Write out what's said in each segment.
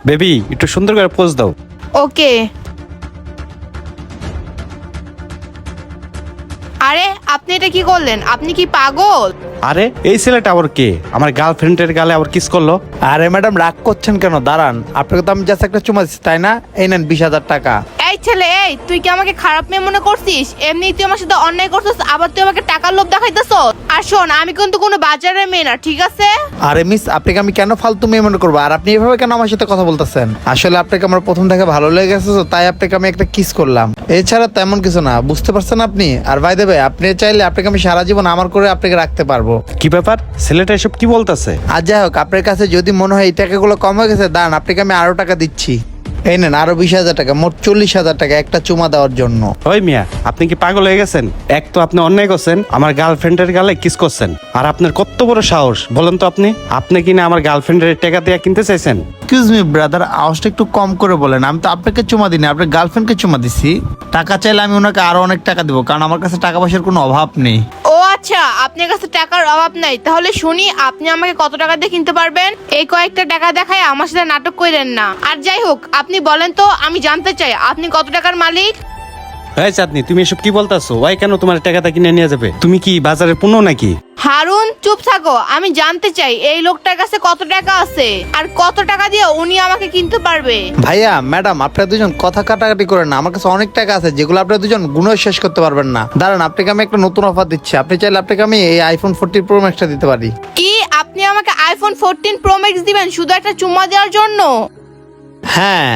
Baby একটু সুন্দর করে পোজ দাও। ওকে। আরে আপনি এটা কি করলেন? আপনি কি পাগল? আরে এই ছেলেটা আবার কে? আমার গার্লফ্রেন্ডের গালে আবার কিস করলো। আরে ম্যাডাম রাগ করছেন কেন? দাঁড়ান, আপনাকে তো আমি জাস্ট একটা চুমা দিচ্ছি, তাই না? এই নেন 20,000 টাকা। এই ছেলে, এই তুই কি আমাকে খারাপ মেয়ে মনে করছিস? এমনি তুই আমার সাথে অন্যায় করছিস, আবার তুই আমাকে টাকার লোভ দেখাইতেছ। আর শোন, আমি কিন্তু কোনো বাজারের মেয়ে না, ঠিক আছে? আরে মিস, আপনাকে আমি কেন ফালতু মেয়ে মনে করবো? আর আপনি এভাবে কেন আমার সাথে কথা বলতেছেন? আসলে আপনাকে আমার প্রথম থেকে ভালো লেগে গেছে, তো তাই আপনাকে আমি একটা কিস করলাম। এছাড়া তেমন কিছু না, বুঝতে পারছেন আপনি? আর ভাই দেবে, আপনি চাইলে আপনাকে আমি সারা জীবন আমার করে আপনাকে রাখতে পারবো। কি ব্যাপার, ছেলেটা এসব কি বলতেছে? আর যাই হোক, আপনার কাছে যদি মনে হয় এই টাকাগুলো কম হয়ে গেছে, দাঁড়ান আপনাকে আমি আরো টাকা দিচ্ছি। এই নেন আরো 20,000 টাকা, মোট 40,000 টাকা একটা চুমা দেওয়ার জন্য। ওই মিয়া, আপনি কি পাগল হয়ে গেছেন? এক তো আপনি অন্যায় করছেন, আমার গার্লফ্রেন্ডের গালে কিস করছেন। আর আপনার কত বড় সাহস বলেন তো? আপনি কি না আমার গার্লফ্রেন্ডের টাকা দিয়ে কিনতে চাইছেন? এক্সকিউজ মি ব্রাদার, আওয়াজটা একটু কম করে বলেন। আমি তো আপনাকে চুমা দিইনি, আপনার গার্লফ্রেন্ডকে চুমা দিছি। টাকা চাইলে আমি ওনাকে আরো অনেক টাকা দিব, কারণ আমার কাছে টাকা পয়সার কোনো অভাব নেই। ও আচ্ছা, আপনার কাছে টাকার অভাব নাই। তাহলে শুনি, আপনি আমাকে কত টাকা দিয়ে কিনতে পারবেন? এই কয়েকটা টাকা দেখায় আমার সাথে নাটক করেন না। আর যাই হোক, আপনি বলেন তো, আমি জানতে চাই আপনি কত টাকার মালিক। এই চাঁদনি, তুমি এসব কি বলতেছো? ওই কেন তোমার টাকাটা কিনে নিয়ে যাবে? তুমি কি বাজারের পণ্য নাকি? হারুন চুপ থাকো, আমি জানতে চাই এই লোকটার কাছে কত টাকা আছে আর কত টাকা দিয়ে উনি আমাকে কিনতে পারবে। ভাইয়া ম্যাডাম, আপনারা দুজন কথা কাটাকাটি করেন না। আমার কাছে অনেক টাকা আছে যেগুলো আপনারা দুজন গুণও শেষ করতে পারবেন না। দাঁড়ান, আপনাকে আমি একটা নতুন অফার দিচ্ছি। আপনি চাইলে আপনাকে আমি এই আইফোন 14 প্রো ম্যাক্সটা দিতে পারি। কি, আপনি আমাকে আইফোন 14 প্রো ম্যাক্স দিবেন শুধু একটা চুম্মা দেওয়ার জন্য? হ্যাঁ।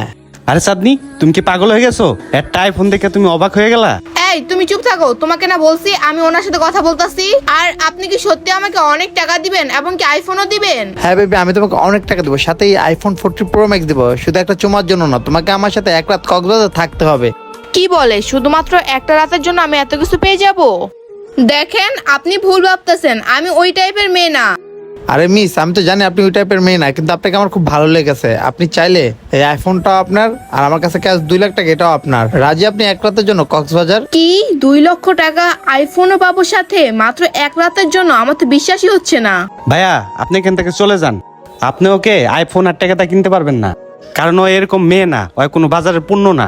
আরে চাঁদনি, তুমি কি পাগল হয়ে গেছো? একটা আইফোন দেখে তুমি অবাক হয়ে গেলা? এই তুমি চুপ থাকো, তোমাকে না বলছি আমি ওনার সাথে কথা বলতাছি? আর আপনি কি সত্যি আমাকে অনেক টাকা দিবেন এবং কি আইফোনও দিবেন? হ্যাঁ বেবি, আমি তোমাকে অনেক টাকা দেবো, সাথে এই আইফোন 14 প্রো ম্যাক্স দেবো। শুধু একটা চুমার জন্য না, তোমাকে আমার সাথে এক রাত কক্সবাজার থাকতে হবে। কি বলে, শুধুমাত্র একটা রাতের জন্য আমি এত কিছু পেয়ে যাব? দেখেন, আপনি ভুল ভাবতেছেন, আমি ওই টাইপের মেয়ে না। আরে মিস, আমি তো জানি আপনি ওই টাইপের মেয়ে না, কিন্তু আপনাকে আমার খুব ভালো লেগেছে। আপনি চাইলে এই আইফোনটাও আপনার, আর আমার কাছে ক্যাশ 2 লাখ টাকা এটাও আপনার। রাজি আপনি এক রাতের জন্য কক্সবাজার? কি 2 লক্ষ টাকা আইফোনও পাবো সাথে মাত্র এক রাতের জন্য? আমার তো বিশ্বাসই হচ্ছে না। ভাইয়া, আপনি এখান থেকে চলে যান। আপনি ওকে আইফোন আর টাকাটা কিনতে পারবেন না, কারণ ও এরকম মেয়ে না, ও কোনো বাজারের পণ্য না।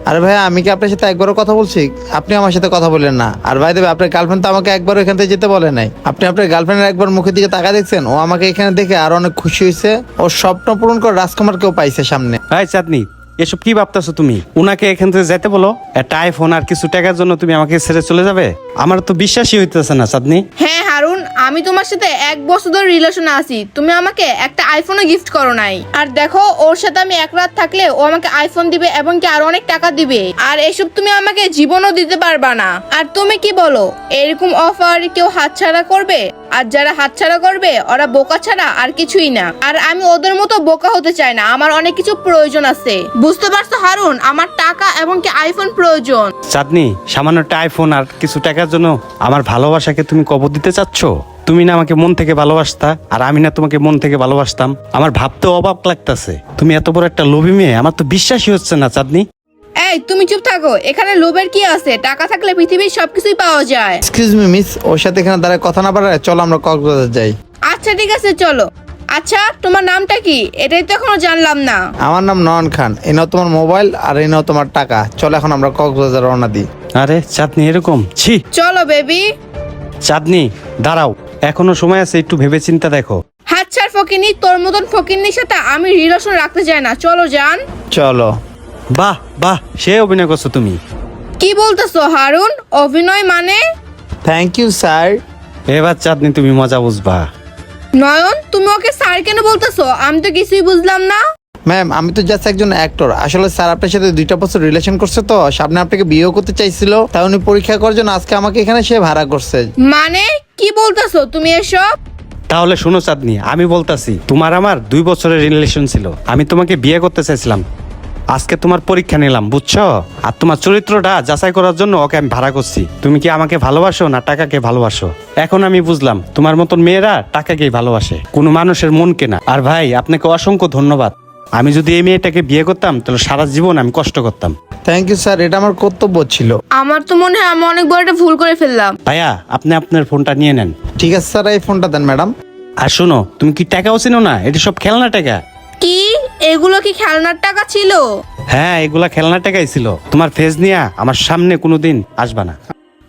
আরে ভাইয়া, আমি কি আপনার সাথে একবারও কথা বলছি? আপনি আমার সাথে কথা বলেন না। আর ভাই দেবে, আপনার গার্লফ্রেন্ড তো আমাকে একবার এখান থেকে যেতে বলে নাই। আপনি আপনার গার্লফ্রেন্ডের একবার মুখের দিকে তাকা দেখছেন? ও আমাকে এখানে দেখে আরো অনেক খুশি হয়েছে। ওর স্বপ্ন পূরণ করে রাজকুমারকেও পাইছে সামনে। ভাই চাঁদনি, এসব কি ভাবতেছো তুমি? উনাকে এখান থেকে যেতে বলো। একটা আইফোন আর কিছু টাকার জন্য তুমি আমাকে ছেড়ে চলে যাবে? আমার তো বিশ্বাসই হইতেছে না চাঁদনি। হ্যাঁ হারুন, আমি তোমার সাথে 1 বছর ধরে রিলেশনে আছি, তুমি আমাকে একটা আইফোনও গিফট করো নাই। আর দেখো, ওর সাথে আমি এক রাত থাকলে ও আমাকে আইফোন দিবে এবং কি আরো অনেক টাকা দিবে। আর এসব তুমি আমাকে জীবনও দিতে পারবা না। আর তুমি কি বলো, এরকম অফার কেউ হাতছাড়া করবে? আর যারা হাতছাড়া করবে ওরা বোকা ছাড়া আর কিছুই না। আর আমি ওদের মতো বোকা হতে চাই না, আমার অনেক কিছু প্রয়োজন আছে। বুঝতে পারছো হারুন, আমার টাকা এবং কি আইফোন প্রয়োজন। চাঁদনি, সামান্য একটা আইফোন আর কিছু টাকার জন্য আমার ভালোবাসাকে তুমি কবর দিতে চাচ্ছ? তুমি না আমাকে মন থেকে ভালোবাসতা, আর আমি না তোমাকে মন থেকে ভালোবাসতাম? আমার ভাবতে অবাক লাগতেছে, তুমি এত বড় একটা লোভী মেয়ে। আমার তো বিশ্বাসই হচ্ছে না চাঁদনি। এই তুমি চুপ থাকো, এখানে লোভের কি আছে? টাকা থাকলে পৃথিবীর সবকিছুই পাওয়া যায়। এক্সকিউজ মি মিস, ওর সাথে এখানে দাঁড়ায় কথা না বাড়ায় চলো আমরা কক্সবাজার যাই। আচ্ছা ঠিক আছে, চলো। আচ্ছা, তোমার নামটা কি? এটাই তো এখনো জানলাম না। আমার নাম নয়ন খান। এই নাও তোমার মোবাইল, আর এই নাও তোমার টাকা। চলো এখন আমরা কক্সবাজার রওনা দিই। আরে চাঁদনি, এরকম ছি। চলো বেবি। চাঁদনি দাঁড়াও, এখনো সময় আছে, একটু ভেবে চিন্তা দেখো। হাত ছাড় ফকিনি, তোর মতন ফকিনির সাথে আমি রিলেশন রাখতে চাই না। চলো যান। চলো। বাহ বাহ, সে অভিনয় করছো তুমি। কি বলতেছো হারুন? অভিনয় মানে? Thank you sir. এবার চাঁদনি তুমি মজা বুঝবা। নয়ন, তুমি ওকে স্যার কেন বলতেছো? আমি তো কিছুই বুঝলাম না। ম্যাম, আমি তো জাস্ট একজন অ্যাক্টর। আসলে স্যার আপনার সাথে 2টা বছর রিলেশন করছে, তো সামনে আপনাকে বিয়েও করতে চাইছিল। তাই উনি পরীক্ষা করার জন্য আজকে আমাকে এখানে সে ভাড়া করছে। মানে কি বলতেছো তুমি এসব? তাহলে শোনো চাঁদনি, আমি বলতাছি, তোমার আমার 2 বছরের রিলেশন ছিল। আমি তোমাকে বিয়ে করতে চাইছিলাম, আজকে তোমার পরীক্ষা নিলাম, বুঝছো? আর তোমার চরিত্রটা যাচাই করার জন্য ওকে আমি ভাড়া করছি। তুমি কি আমাকে ভালোবাসো না টাকাকে ভালোবাসো? এখন আমি বুঝলাম, তোমার মতন মেয়েরা টাকাকেই ভালোবাসে, কোনো মানুষের মনকে না। আর ভাই, আপনাকে অসংখ্য ধন্যবাদ। আমি যদি এই মেয়েটাকে বিয়ে করতাম তাহলে সারা জীবন আমি কষ্ট করতাম। থ্যাংক ইউ স্যার, এটা আমার কর্তব্য ছিল। আমার তো মনে হয় আমি অনেক বড় একটা ভুল করে ফেললাম। ভাইয়া, আপনি আপনার ফোনটা নিয়ে নেন। ঠিক আছে স্যার, এই ফোনটা দেন ম্যাডাম। আর শোনো, তুমি কি টাকাও চিনো না? এটা সব খেলনা টাকা। কি এগুলো কি খেলনার টাকা ছিল? হ্যাঁ, এগুলা খেলনার টাকাই ছিল। তোমার ফেস নিয়ে আমার সামনে কোনোদিন আসবা না।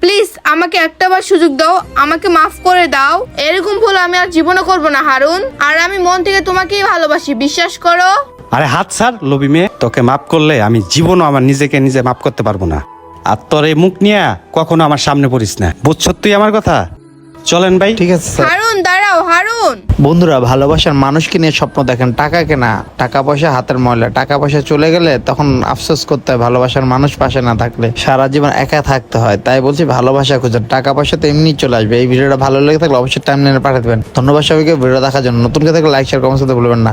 প্লিজ আমাকে একটাবার সুযোগ দাও, আমাকে মাফ করে দাও। এরকম ভুল আমি আর জীবনে করব না হারুন। আর আমি মন থেকে তোমাকেই ভালোবাসি, বিশ্বাস করো। আরে হাত ছাড় লোভী মেয়ে, তোকে মাফ করলে আমি জীবনও আমার নিজেকে নিজে মাফ করতে পারবো না। আর তোর এই মুখ নিয়ে কখনো আমার সামনে পড়িস না, বুঝছ তুই আমার কথা? চলেন ভাই। ঠিক আছে স্যার। হারুন দাঁড়াও হারুন। বন্ধুরা, ভালোবাসার মানুষকে নিয়ে স্বপ্ন দেখেন, টাকা কেনা, টাকা পয়সা হাতের ময়লা, টাকা পয়সা চলে গেলে তখন আফসোস করতে হয় ভালোবাসার মানুষ পাশে না থাকলে, সারা জীবন একা থাকতে হয়। তাই বলছি ভালোবাসা খুঁজেন, টাকা পয়সা তো এমনি চলে আসবে। এই ভিডিওটা ভালো লেগে থাকলে অবশ্যই টাইমলাইনে পাঠিয়ে দেবেন। ধন্যবাদ সবাইকে ভিডিও দেখার জন্য। নতুন কেউ থাকলে লাইক শেয়ার কমেন্ট করতে ভুলবেন না।